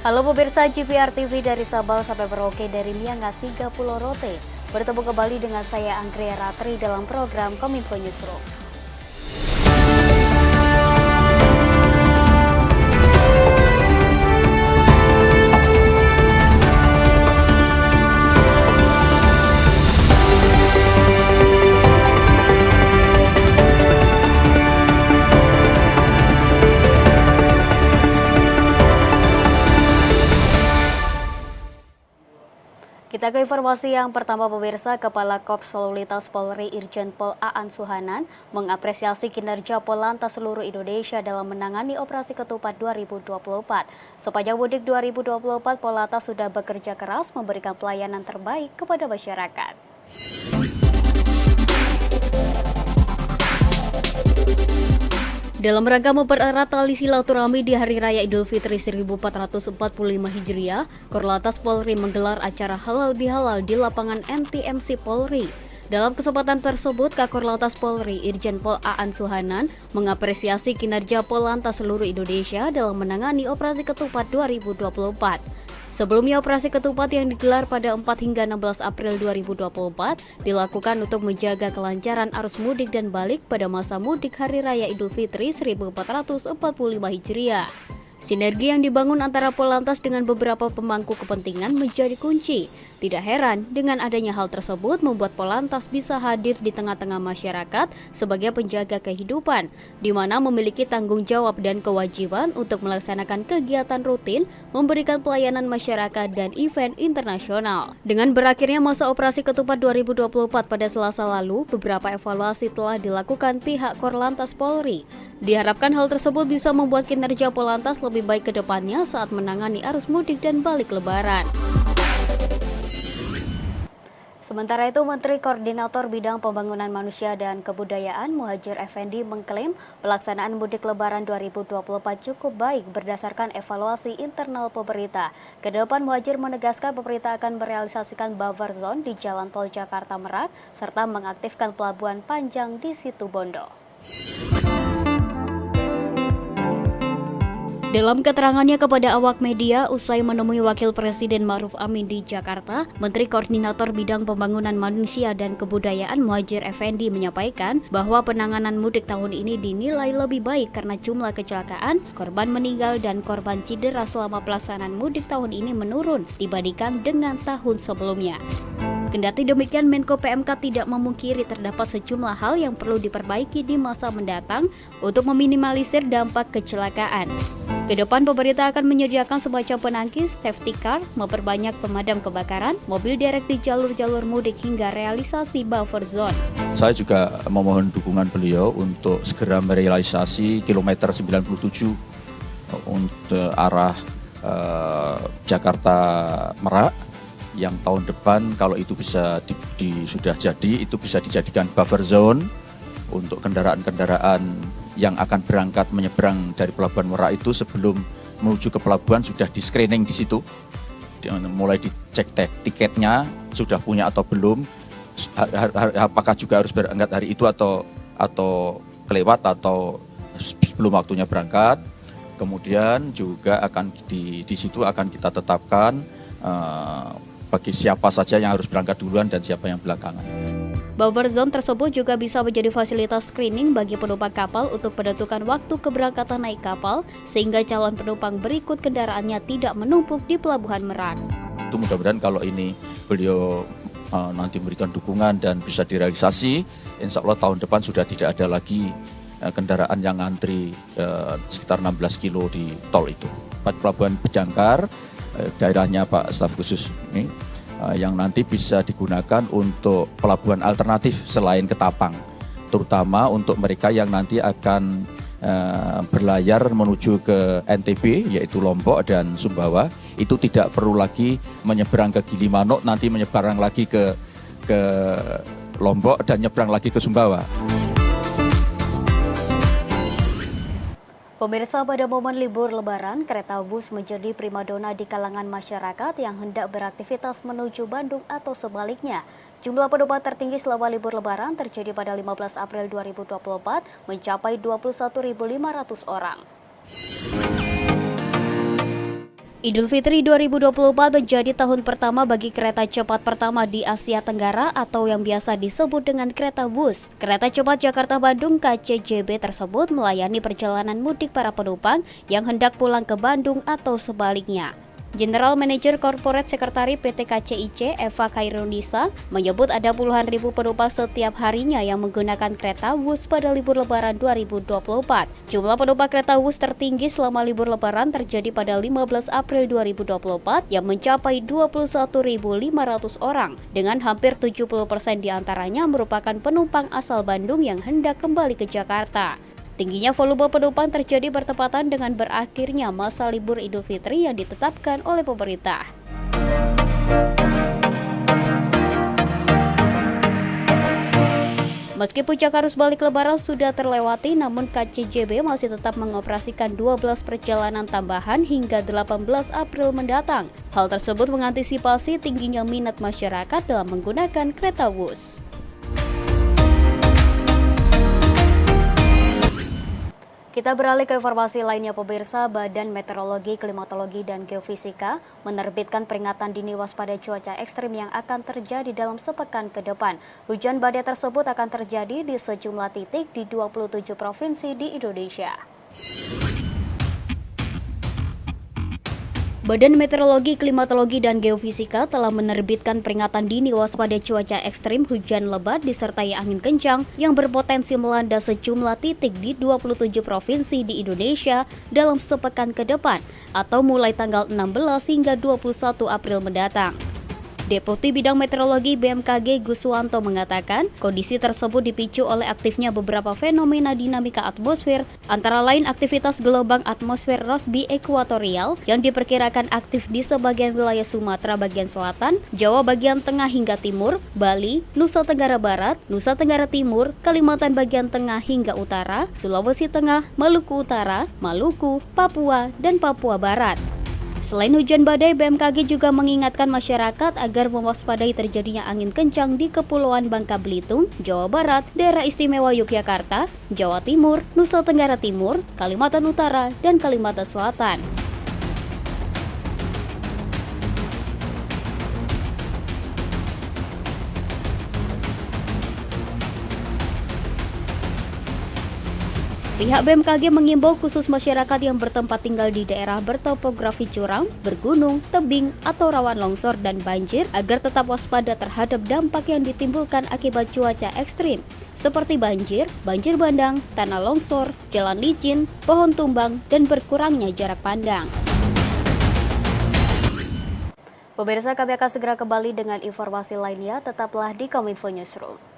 Halo pemirsa GPR TV dari Sabang sampai Merauke dari Miangas hingga Pulau Rote. Bertemu kembali dengan saya Anggria Ratri dalam program Kominfo Newsroom. Kita ke informasi yang pertama pemirsa, Kepala Korps Lalu Lintas Polri Irjen Pol Aan Suhanan mengapresiasi kinerja Polantas seluruh Indonesia dalam menangani Operasi Ketupat 2024. Sepanjang mudik 2024, Polantas sudah bekerja keras memberikan pelayanan terbaik kepada masyarakat. Dalam rangka mempererat tali silaturahmi di Hari Raya Idul Fitri 1445 Hijriah, Korlantas Polri menggelar acara Halal Bihalal di lapangan MTMC Polri. Dalam kesempatan tersebut, Kakor Lantas Polri Irjen Pol Aan Suhanan mengapresiasi kinerja Polantas seluruh Indonesia dalam menangani Operasi Ketupat 2024. Sebelumnya, Operasi Ketupat yang digelar pada 4 hingga 16 April 2024 dilakukan untuk menjaga kelancaran arus mudik dan balik pada masa mudik Hari Raya Idul Fitri 1445 Hijriah. Sinergi yang dibangun antara Polantas dengan beberapa pemangku kepentingan menjadi kunci. Tidak heran dengan adanya hal tersebut membuat Polantas bisa hadir di tengah-tengah masyarakat sebagai penjaga kehidupan, di mana memiliki tanggung jawab dan kewajiban untuk melaksanakan kegiatan rutin, memberikan pelayanan masyarakat dan event internasional. Dengan berakhirnya masa Operasi Ketupat 2024 pada Selasa lalu, beberapa evaluasi telah dilakukan pihak Korlantas Polri. Diharapkan hal tersebut bisa membuat kinerja Polantas lebih baik ke depannya saat menangani arus mudik dan balik lebaran. Sementara itu, Menteri Koordinator Bidang Pembangunan Manusia dan Kebudayaan Muhadjir Effendi mengklaim pelaksanaan mudik lebaran 2024 cukup baik berdasarkan evaluasi internal pemerintah. Kedepan Muhadjir menegaskan pemerintah akan merealisasikan buffer zone di Jalan Tol Jakarta Merak serta mengaktifkan pelabuhan panjang di Situbondo. Dalam keterangannya kepada awak media usai menemui Wakil Presiden Ma'ruf Amin di Jakarta, Menteri Koordinator Bidang Pembangunan Manusia dan Kebudayaan Muhadjir Effendi menyampaikan bahwa penanganan mudik tahun ini dinilai lebih baik karena jumlah kecelakaan, korban meninggal dan korban cedera selama pelaksanaan mudik tahun ini menurun dibandingkan dengan tahun sebelumnya. Kendati demikian, Menko PMK tidak memungkiri terdapat sejumlah hal yang perlu diperbaiki di masa mendatang untuk meminimalisir dampak kecelakaan. Kedepan pemerintah akan menyediakan semacam penangkis, safety car, memperbanyak pemadam kebakaran, mobil derek di jalur-jalur mudik hingga realisasi buffer zone. Saya juga memohon dukungan beliau untuk segera merealisasi kilometer 97 untuk arah Jakarta Merak yang tahun depan kalau itu bisa sudah jadi, itu bisa dijadikan buffer zone untuk kendaraan-kendaraan yang akan berangkat menyeberang dari Pelabuhan Merak itu sebelum menuju ke pelabuhan sudah di screening di situ, mulai dicek tiketnya sudah punya atau belum, apakah juga harus berangkat hari itu atau kelewat atau sebelum waktunya berangkat. Kemudian juga akan di situ akan kita tetapkan bagi siapa saja yang harus berangkat duluan dan siapa yang belakangan. Buffer zone tersebut juga bisa menjadi fasilitas screening bagi penumpang kapal untuk menentukan waktu keberangkatan naik kapal sehingga calon penumpang berikut kendaraannya tidak menumpuk di Pelabuhan Merak. Itu mudah-mudahan kalau ini beliau nanti memberikan dukungan dan bisa direalisasi, insya Allah tahun depan sudah tidak ada lagi kendaraan yang ngantri sekitar 16 kilo di tol itu. Pelabuhan Bejangkar, daerahnya Pak Staf Khusus ini, yang nanti bisa digunakan untuk pelabuhan alternatif selain Ketapang, terutama untuk mereka yang nanti akan berlayar menuju ke NTB yaitu Lombok dan Sumbawa, itu tidak perlu lagi menyeberang ke Gilimanuk, nanti menyeberang lagi ke Lombok dan nyeberang lagi ke Sumbawa. Pemirsa, pada momen libur Lebaran, kereta bus menjadi primadona di kalangan masyarakat yang hendak beraktivitas menuju Bandung atau sebaliknya. Jumlah penumpang tertinggi selama libur Lebaran terjadi pada 15 April 2024 mencapai 21.500 orang. Idul Fitri 2024 menjadi tahun pertama bagi kereta cepat pertama di Asia Tenggara atau yang biasa disebut dengan kereta Wus. Kereta cepat Jakarta-Bandung (KCJB) tersebut melayani perjalanan mudik para penumpang yang hendak pulang ke Bandung atau sebaliknya. General Manager Corporate Secretary PT KCIC Eva Khairunisa menyebut ada puluhan ribu penumpang setiap harinya yang menggunakan kereta Wus pada libur Lebaran 2024. Jumlah penumpang kereta Wus tertinggi selama libur Lebaran terjadi pada 15 April 2024 yang mencapai 21.500 orang, dengan hampir 70% diantaranya merupakan penumpang asal Bandung yang hendak kembali ke Jakarta. Tingginya volume penumpang terjadi bertepatan dengan berakhirnya masa libur Idul Fitri yang ditetapkan oleh pemerintah. Meski puncak arus balik Lebaran sudah terlewati, namun KCJB masih tetap mengoperasikan 12 perjalanan tambahan hingga 18 April mendatang. Hal tersebut mengantisipasi tingginya minat masyarakat dalam menggunakan kereta Wus. Kita beralih ke informasi lainnya, pemirsa. Badan Meteorologi, Klimatologi, dan Geofisika menerbitkan peringatan dini waspada cuaca ekstrim yang akan terjadi dalam sepekan ke depan. Hujan badai tersebut akan terjadi di sejumlah titik di 27 provinsi di Indonesia. Badan Meteorologi, Klimatologi, dan Geofisika telah menerbitkan peringatan dini waspada cuaca ekstrim hujan lebat disertai angin kencang yang berpotensi melanda sejumlah titik di 27 provinsi di Indonesia dalam sepekan ke depan atau mulai tanggal 16 hingga 21 April mendatang. Deputi Bidang Meteorologi BMKG Guswanto mengatakan, kondisi tersebut dipicu oleh aktifnya beberapa fenomena dinamika atmosfer, antara lain aktivitas gelombang atmosfer Rossby ekuatorial yang diperkirakan aktif di sebagian wilayah Sumatera bagian selatan, Jawa bagian tengah hingga timur, Bali, Nusa Tenggara Barat, Nusa Tenggara Timur, Kalimantan bagian tengah hingga utara, Sulawesi Tengah, Maluku Utara, Maluku, Papua, dan Papua Barat. Selain hujan badai, BMKG juga mengingatkan masyarakat agar mewaspadai terjadinya angin kencang di Kepulauan Bangka Belitung, Jawa Barat, Daerah Istimewa Yogyakarta, Jawa Timur, Nusa Tenggara Timur, Kalimantan Utara, dan Kalimantan Selatan. Pihak BMKG mengimbau khusus masyarakat yang bertempat tinggal di daerah bertopografi curam, bergunung, tebing, atau rawan longsor dan banjir agar tetap waspada terhadap dampak yang ditimbulkan akibat cuaca ekstrim, seperti banjir, banjir bandang, tanah longsor, jalan licin, pohon tumbang, dan berkurangnya jarak pandang. Pemirsa, kami akan segera kembali dengan informasi lainnya, tetaplah di Kominfo Newsroom.